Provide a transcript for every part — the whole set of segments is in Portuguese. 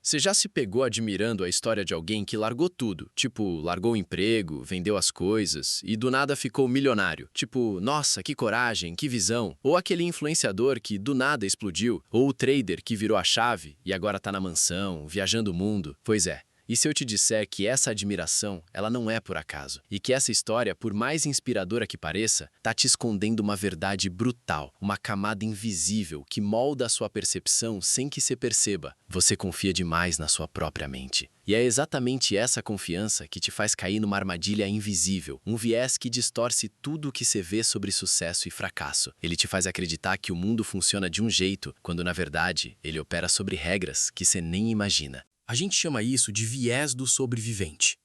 Você já se pegou admirando a história de alguém que largou tudo, tipo, largou o emprego, vendeu as coisas e do nada ficou milionário? Tipo, nossa, que coragem, que visão. Ou aquele influenciador que do nada explodiu, ou o trader que virou a chave e agora tá na mansão, viajando o mundo. Pois é. E se eu te disser que essa admiração, ela não é por acaso, e que essa história, por mais inspiradora que pareça, tá te escondendo uma verdade brutal, uma camada invisível que molda a sua percepção sem que você perceba. Você confia demais na sua própria mente. E é exatamente essa confiança que te faz cair numa armadilha invisível, um viés que distorce tudo o que você vê sobre sucesso e fracasso. Ele te faz acreditar que o mundo funciona de um jeito, quando na verdade ele opera sobre regras que você nem imagina. A gente chama isso de viés do sobrevivente.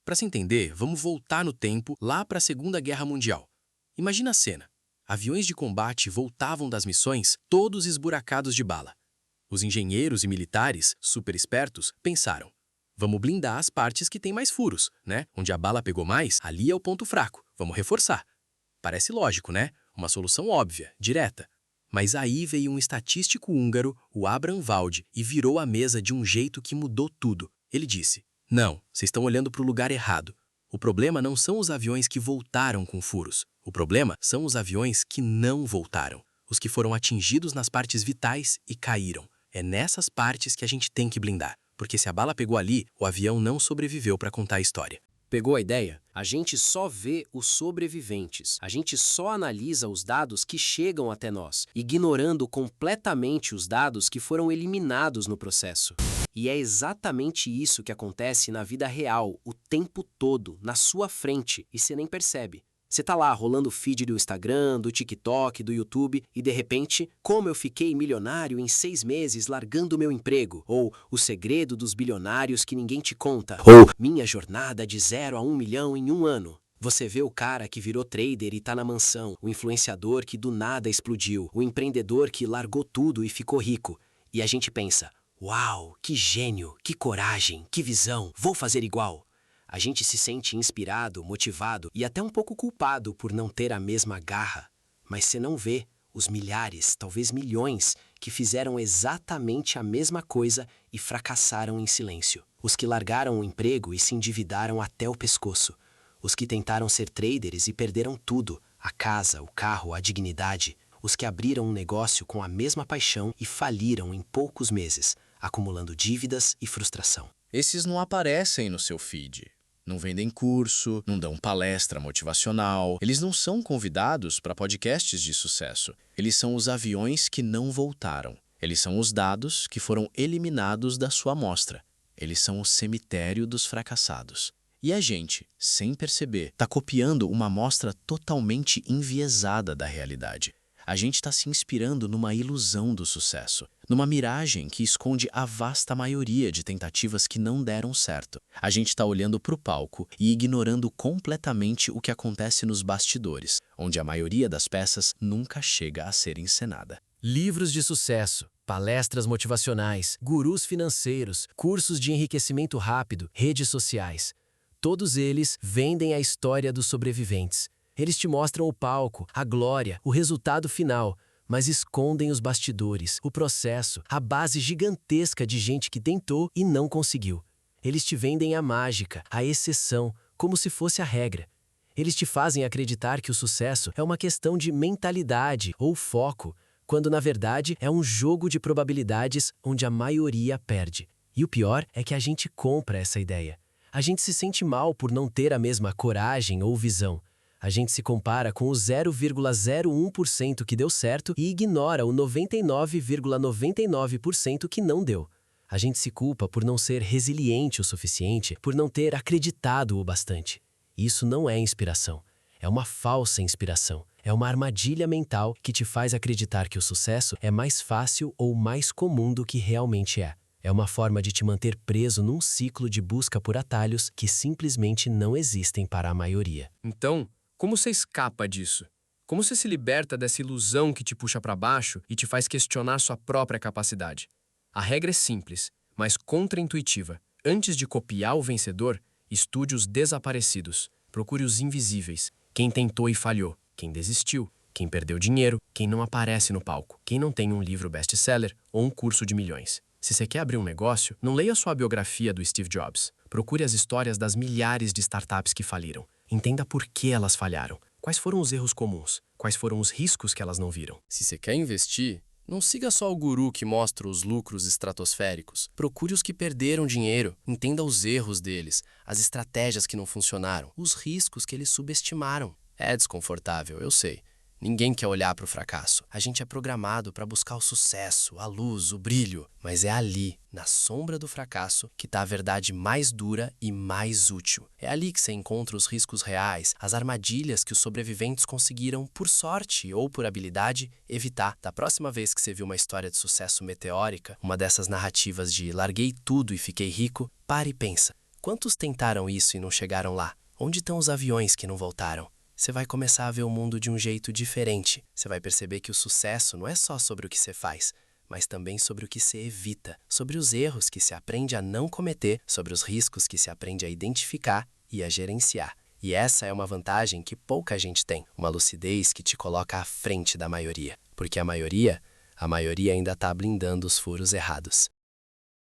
Para se entender, vamos voltar no tempo lá para a Segunda Guerra Mundial. Imagina a cena. Aviões de combate voltavam das missões todos esburacados de bala. Os engenheiros e militares, super espertos, pensaram: vamos blindar as partes que têm mais furos, né? Onde a bala pegou mais, ali é o ponto fraco. Vamos reforçar. Parece lógico, né? Uma solução óbvia, direta. Mas aí veio um estatístico húngaro, o Abraham Wald, e virou a mesa de um jeito que mudou tudo. Ele disse: não, vocês estão olhando para o lugar errado. O problema não são os aviões que voltaram com furos. O problema são os aviões que não voltaram. Os que foram atingidos nas partes vitais e caíram. É nessas partes que a gente tem que blindar. Porque se a bala pegou ali, o avião não sobreviveu para contar a história. Pegou a ideia? A gente só vê os sobreviventes. A gente só analisa os dados que chegam até nós, ignorando completamente os dados que foram eliminados no processo. E é exatamente isso que acontece na vida real, o tempo todo, na sua frente, e você nem percebe. Você tá lá rolando o feed do Instagram, do TikTok, do YouTube e de repente, como eu fiquei milionário em 6 meses largando meu emprego? Ou o segredo dos bilionários que ninguém te conta? Ou minha jornada de 0 a 1 milhão em 1 ano? Você vê o cara que virou trader e tá na mansão, o influenciador que do nada explodiu, o empreendedor que largou tudo e ficou rico. E a gente pensa: uau, que gênio, que coragem, que visão, vou fazer igual. A gente se sente inspirado, motivado e até um pouco culpado por não ter a mesma garra. Mas você não vê os milhares, talvez milhões, que fizeram exatamente a mesma coisa e fracassaram em silêncio. Os que largaram o emprego e se endividaram até o pescoço. Os que tentaram ser traders e perderam tudo, a casa, o carro, a dignidade. Os que abriram um negócio com a mesma paixão e faliram em poucos meses, acumulando dívidas e frustração. Esses não aparecem no seu feed. Não vendem curso, não dão palestra motivacional. Eles não são convidados para podcasts de sucesso. Eles são os aviões que não voltaram. Eles são os dados que foram eliminados da sua amostra. Eles são o cemitério dos fracassados. E a gente, sem perceber, está copiando uma amostra totalmente enviesada da realidade. A gente está se inspirando numa ilusão do sucesso, numa miragem que esconde a vasta maioria de tentativas que não deram certo. A gente está olhando para o palco e ignorando completamente o que acontece nos bastidores, onde a maioria das peças nunca chega a ser encenada. Livros de sucesso, palestras motivacionais, gurus financeiros, cursos de enriquecimento rápido, redes sociais. Todos eles vendem a história dos sobreviventes. Eles te mostram o palco, a glória, o resultado final, mas escondem os bastidores, o processo, a base gigantesca de gente que tentou e não conseguiu. Eles te vendem a mágica, a exceção, como se fosse a regra. Eles te fazem acreditar que o sucesso é uma questão de mentalidade ou foco, quando na verdade é um jogo de probabilidades onde a maioria perde. E o pior é que a gente compra essa ideia. A gente se sente mal por não ter a mesma coragem ou visão. A gente se compara com o 0,01% que deu certo e ignora o 99,99% que não deu. A gente se culpa por não ser resiliente o suficiente, por não ter acreditado o bastante. Isso não é inspiração. É uma falsa inspiração. É uma armadilha mental que te faz acreditar que o sucesso é mais fácil ou mais comum do que realmente é. É uma forma de te manter preso num ciclo de busca por atalhos que simplesmente não existem para a maioria. Então, como você escapa disso? Como você se liberta dessa ilusão que te puxa para baixo e te faz questionar sua própria capacidade? A regra é simples, mas contraintuitiva. Antes de copiar o vencedor, estude os desaparecidos. Procure os invisíveis. Quem tentou e falhou. Quem desistiu. Quem perdeu dinheiro. Quem não aparece no palco. Quem não tem um livro best-seller ou um curso de milhões. Se você quer abrir um negócio, não leia só a biografia do Steve Jobs. Procure as histórias das milhares de startups que faliram. Entenda por que elas falharam. Quais foram os erros comuns? Quais foram os riscos que elas não viram? Se você quer investir, não siga só o guru que mostra os lucros estratosféricos. Procure os que perderam dinheiro. Entenda os erros deles, as estratégias que não funcionaram, os riscos que eles subestimaram. É desconfortável, eu sei. Ninguém quer olhar para o fracasso. A gente é programado para buscar o sucesso, a luz, o brilho. Mas é ali, na sombra do fracasso, que está a verdade mais dura e mais útil. É ali que você encontra os riscos reais, as armadilhas que os sobreviventes conseguiram, por sorte ou por habilidade, evitar. Da próxima vez que você viu uma história de sucesso meteórica, uma dessas narrativas de larguei tudo e fiquei rico, pare e pensa. Quantos tentaram isso e não chegaram lá? Onde estão os aviões que não voltaram? Você vai começar a ver o mundo de um jeito diferente. Você vai perceber que o sucesso não é só sobre o que você faz, mas também sobre o que você evita, sobre os erros que se aprende a não cometer, sobre os riscos que se aprende a identificar e a gerenciar. E essa é uma vantagem que pouca gente tem, uma lucidez que te coloca à frente da maioria. Porque a maioria ainda está blindando os furos errados.